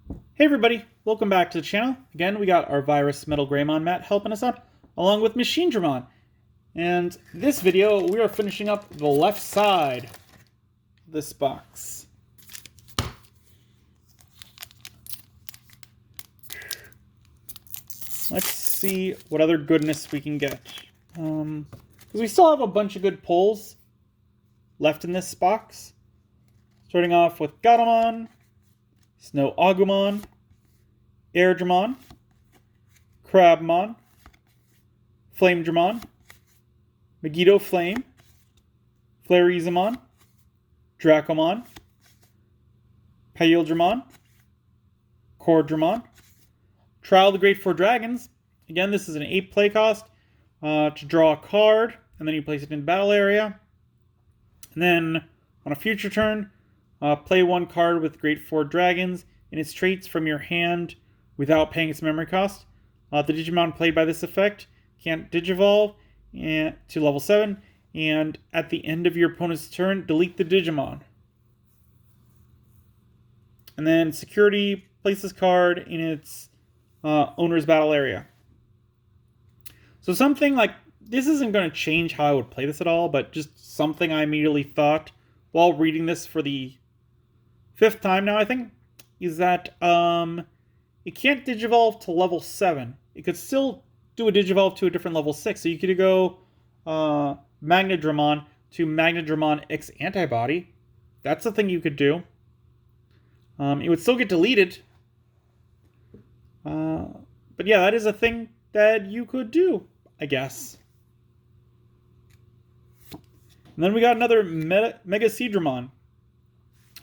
Hey everybody, welcome back to the channel. Again, we got our Virus Metal Greymon mat helping us out, along with Machine Dramon. And this video, we are finishing up the left side of this box. Let's see what other goodness we can get. Because we still have a bunch of good pulls left in this box. Starting off with Gatomon, Snow Agumon, Air Dramon, Crabmon, Flame Dramon, Megiddo Flame, Flareezamon, Dracomon, Pail Dramon, Core Dramon, Trial of the Great Four Dragons. Again, this is an 8 play cost to draw a card, and then you place it in the battle area. And then on a future turn, play one card with Great Four Dragons and its traits from your hand without paying its memory cost. The Digimon played by this effect can't Digivolve to level 7, and at the end of your opponent's turn, delete the Digimon. And then Security, place this card in its owner's battle area. So something like, this isn't going to change how I would play this at all, but just something I immediately thought while reading this for the 5th time now, I think, is that it can't Digivolve to level 7. It could still do a Digivolve to a different level 6. So you could go Magnadramon to Magnadramon X Antibody. That's a thing you could do. It would still get deleted. But yeah, that is a thing that you could do, I guess. And then we got another Mega Seedramon.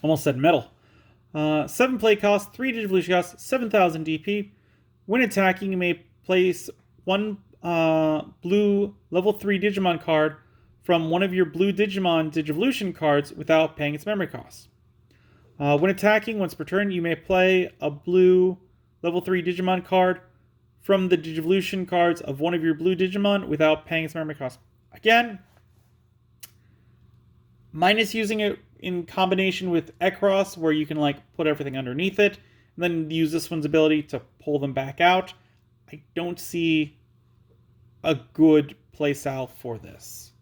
Almost said metal. 7 play cost, 3 Digivolution cost, 7,000 DP. When attacking, you may place one blue level 3 Digimon card from one of your blue Digimon Digivolution cards without paying its memory cost. When attacking, once per turn, you may play a blue level 3 Digimon card from the Digivolution cards of one of your blue Digimon without paying its memory cost. Again, minus using it in combination with Ekros, where you can like put everything underneath it, and then use this one's ability to pull them back out. I don't see a good playstyle for this.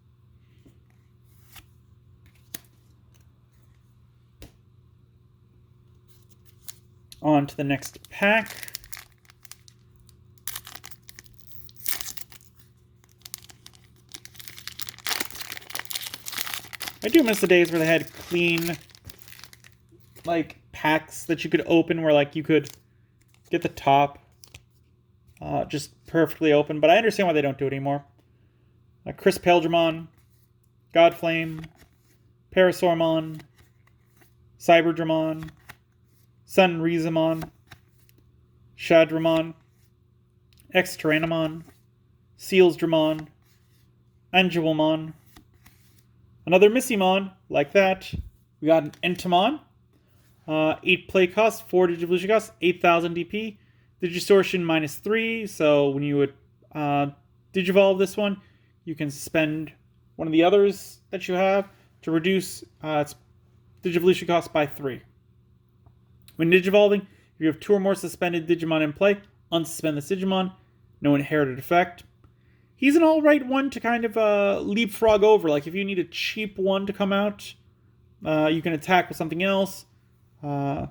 On to the next pack. I do miss the days where they had clean, like, packs that you could open where, like, you could get the top just perfectly open. But I understand why they don't do it anymore. Chris Paildramon, Godflame, Parasaurmon, Cyberdramon, Sunreezamon, Shadramon, X-Tyrannomon, Sealsdramon, Angelmon, another Missymon, like that. We got an Entomon. 8 play cost, 4 Digivolution cost, 8,000 DP. Digistortion -3, so when you would Digivolve this one, you can suspend one of the others that you have to reduce its Digivolution cost by 3. When Digivolving, if you have 2 or more suspended Digimon in play, unsuspend this Digimon. No inherited effect. He's an alright one to kind of leapfrog over. Like, if you need a cheap one to come out, you can attack with something else. Or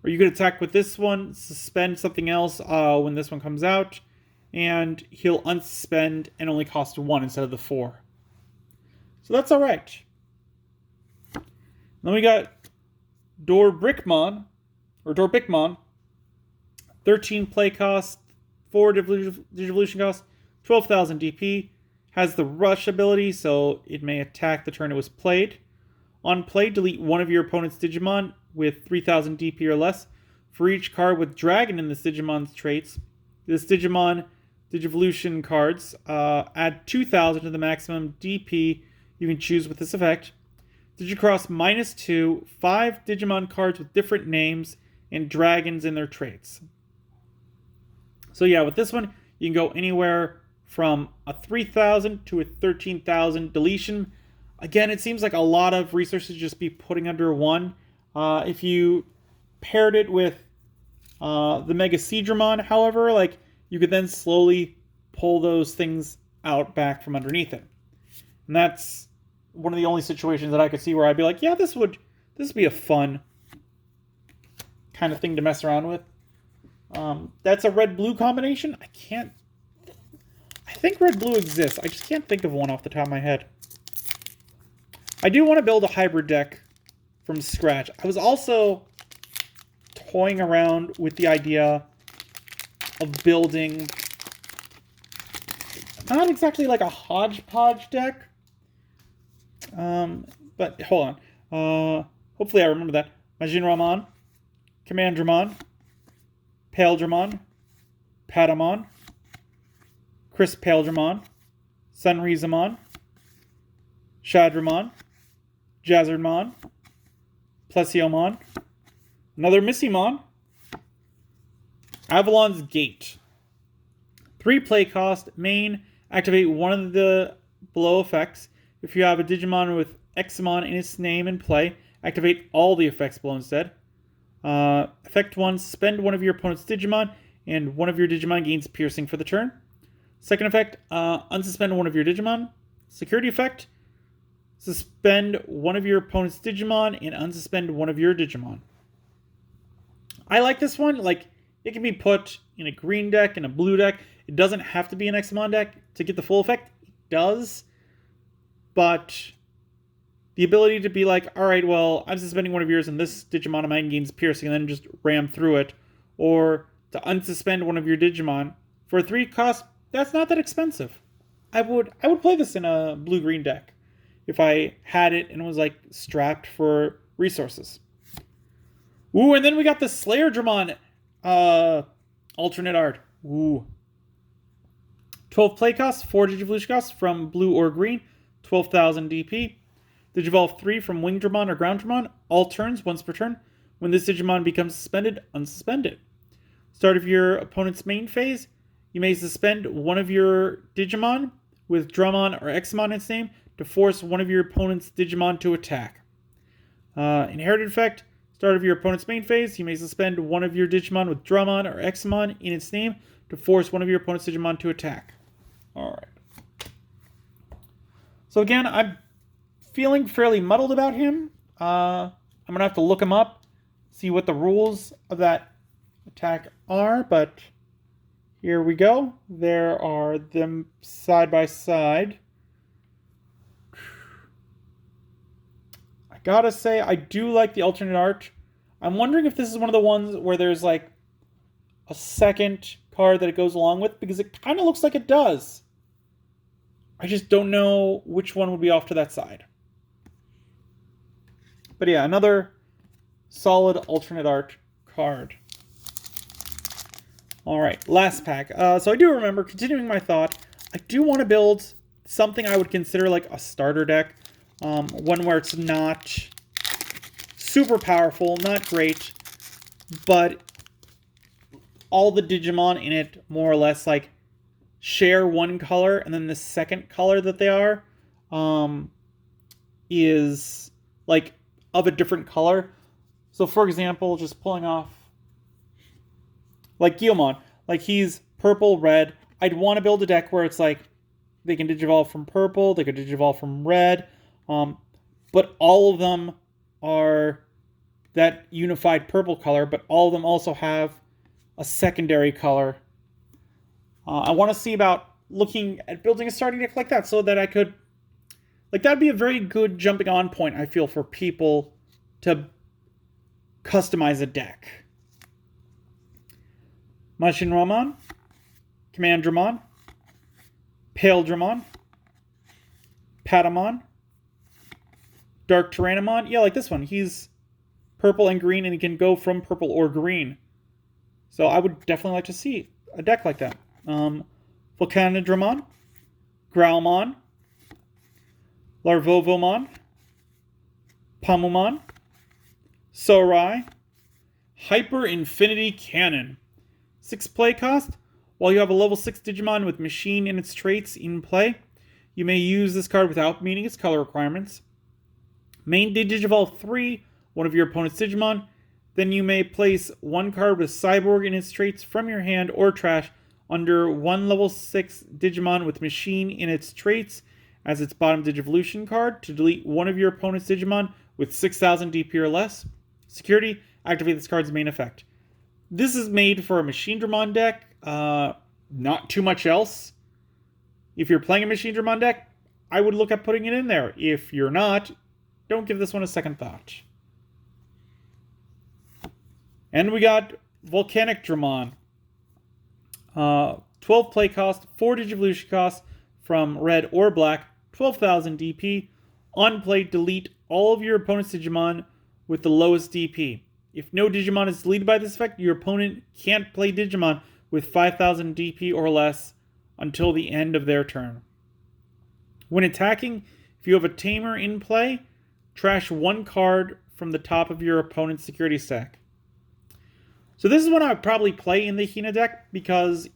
you could attack with this one, suspend something else when this one comes out, and he'll unsuspend and only cost 1 instead of the 4. So that's alright. Then we got Dorbrickmon, 13 play cost, 4 Digivolution cost, 12,000 DP, has the Rush ability, so it may attack the turn it was played. On play, delete one of your opponent's Digimon with 3,000 DP or less. For each card with Dragon in this Digimon's traits, this Digimon Digivolution cards add 2,000 to the maximum DP you can choose with this effect. Digicross -2, 5 Digimon cards with different names and dragons in their traits. So yeah, with this one, you can go anywhere from a 3,000 to a 13,000 deletion. Again, it seems like a lot of resources just be putting under one. If you paired it with the Mega Seedramon, however, like, you could then slowly pull those things out back from underneath it. And that's one of the only situations that I could see where I'd be like, yeah, this would be a fun kind of thing to mess around with. That's a red-blue combination. I think red-blue exists. I just can't think of one off the top of my head. I do want to build a hybrid deck from scratch. I was also toying around with the idea of building not exactly like a hodgepodge deck. But hold on. Hopefully I remember that. Majinramon, Commandramon, Paildramon, Patamon, Crisp Paildramon, Sunrizamon, Shadramon, Jazzerdmon, Plesiomon, another Missymon, Avalon's Gate. 3 play cost, main, activate one of the below effects. If you have a Digimon with Examon in its name in play, activate all the effects below instead. Effect 1, suspend one of your opponent's Digimon, and one of your Digimon gains piercing for the turn. Second effect, unsuspend one of your Digimon. Security effect, suspend one of your opponent's Digimon and unsuspend one of your Digimon. I like this one. Like, it can be put in a green deck, in a blue deck. It doesn't have to be an Examon deck to get the full effect. It does. But the ability to be like, all right, well, I'm suspending one of yours and this Digimon of mine gains piercing and then just ram through it. Or to unsuspend one of your Digimon for 3 cost, that's not that expensive. I would play this in a blue-green deck if I had it and was like strapped for resources. Ooh, and then we got the Slayerdramon alternate art. Ooh. 12 play costs, 4 Digivolution costs from blue or green, 12,000 DP. Digivolve 3 from Wingdramon or Grounddramon, all turns, once per turn. When this Digimon becomes suspended, unsuspend it. Start of your opponent's main phase, you may suspend one of your Digimon with Drummon or Examon in its name to force one of your opponent's Digimon to attack. Inherited effect, start of your opponent's main phase, you may suspend one of your Digimon with Drummon or Examon in its name to force one of your opponent's Digimon to attack. Alright. So again, I'm feeling fairly muddled about him. I'm going to have to look him up, see what the rules of that attack are, but here we go. There are them side by side. I gotta say, I do like the alternate art. I'm wondering if this is one of the ones where there's like a second card that it goes along with, because it kind of looks like it does. I just don't know which one would be off to that side. But yeah, another solid alternate art card. Alright, last pack. So I do remember, continuing my thought, I do want to build something I would consider like a starter deck. One where it's not super powerful, not great, but all the Digimon in it more or less like share one color, and then the second color that they are is like of a different color. So for example, just pulling off like Guilmon, like he's purple, red. I'd want to build a deck where it's like they can digivolve from purple, they could digivolve from red, but all of them are that unified purple color, but all of them also have a secondary color. I want to see about looking at building a starting deck like that so that I could, like, that'd be a very good jumping on point, I feel, for people to customize a deck. Majinramon, Commandramon, Paildramon, Patamon, Dark Tyrannomon. Yeah, like this one. He's purple and green, and he can go from purple or green. So I would definitely like to see a deck like that. Volcanodramon, Growlmon, Larvovomon, Pamumon, Sorai, Hyper Infinity Cannon. 6 play cost. While you have a level 6 Digimon with Machine and its traits in play, you may use this card without meeting its color requirements. Main Digivolve 3, one of your opponent's Digimon. then you may place one card with Cyborg in its traits from your hand or trash under one level 6 Digimon with Machine in its traits as its bottom Digivolution card to delete one of your opponent's Digimon with 6,000 DP or less. Security, activate this card's main effect. This is made for a Machine Dramon deck, not too much else. If you're playing a Machine Dramon deck, I would look at putting it in there. If you're not, don't give this one a second thought. And we got Volcanic Dramon. 12 play cost, 4 Digivolution cost from red or black, 12,000 DP. On play, delete all of your opponent's Digimon with the lowest DP. If no Digimon is deleted by this effect, your opponent can't play Digimon with 5,000 DP or less until the end of their turn. When attacking, if you have a Tamer in play, trash one card from the top of your opponent's security stack. So this is one I would probably play in the Hina deck because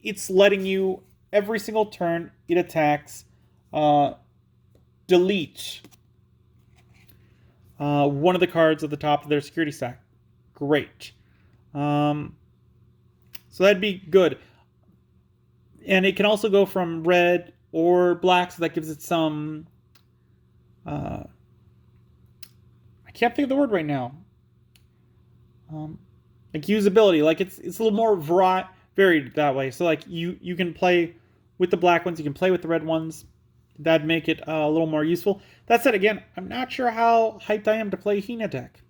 it's letting you, every single turn it attacks, delete one of the cards at the top of their security stack. Great. So that'd be good. And it can also go from red or black, so that gives it some... I can't think of the word right now. Like usability. Like it's a little more varied that way. So like you can play with the black ones, you can play with the red ones. That'd make it a little more useful. That said, again, I'm not sure how hyped I am to play Hina deck.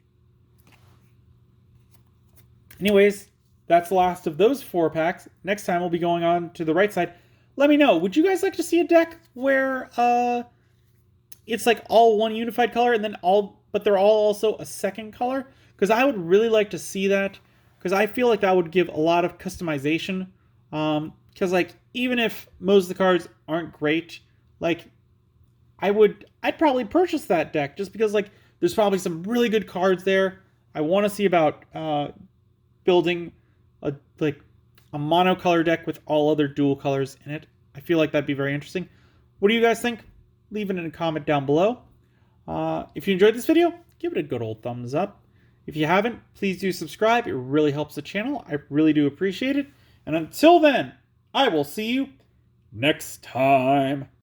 Anyways, that's the last of those 4 packs. Next time we'll be going on to the right side. Let me know, would you guys like to see a deck where it's like all one unified color and then but they're all also a second color? Because I would really like to see that, because I feel like that would give a lot of customization. Because like even if most of the cards aren't great, like I'd probably purchase that deck just because like there's probably some really good cards there. I want to see about building a monocolor deck with all other dual colors in it. I feel like that'd be very interesting. What do you guys think? Leave it in a comment down below. If you enjoyed this video, give it a good old thumbs up. If you haven't, please do subscribe. It really helps the channel. I really do appreciate it. And until then, I will see you next time.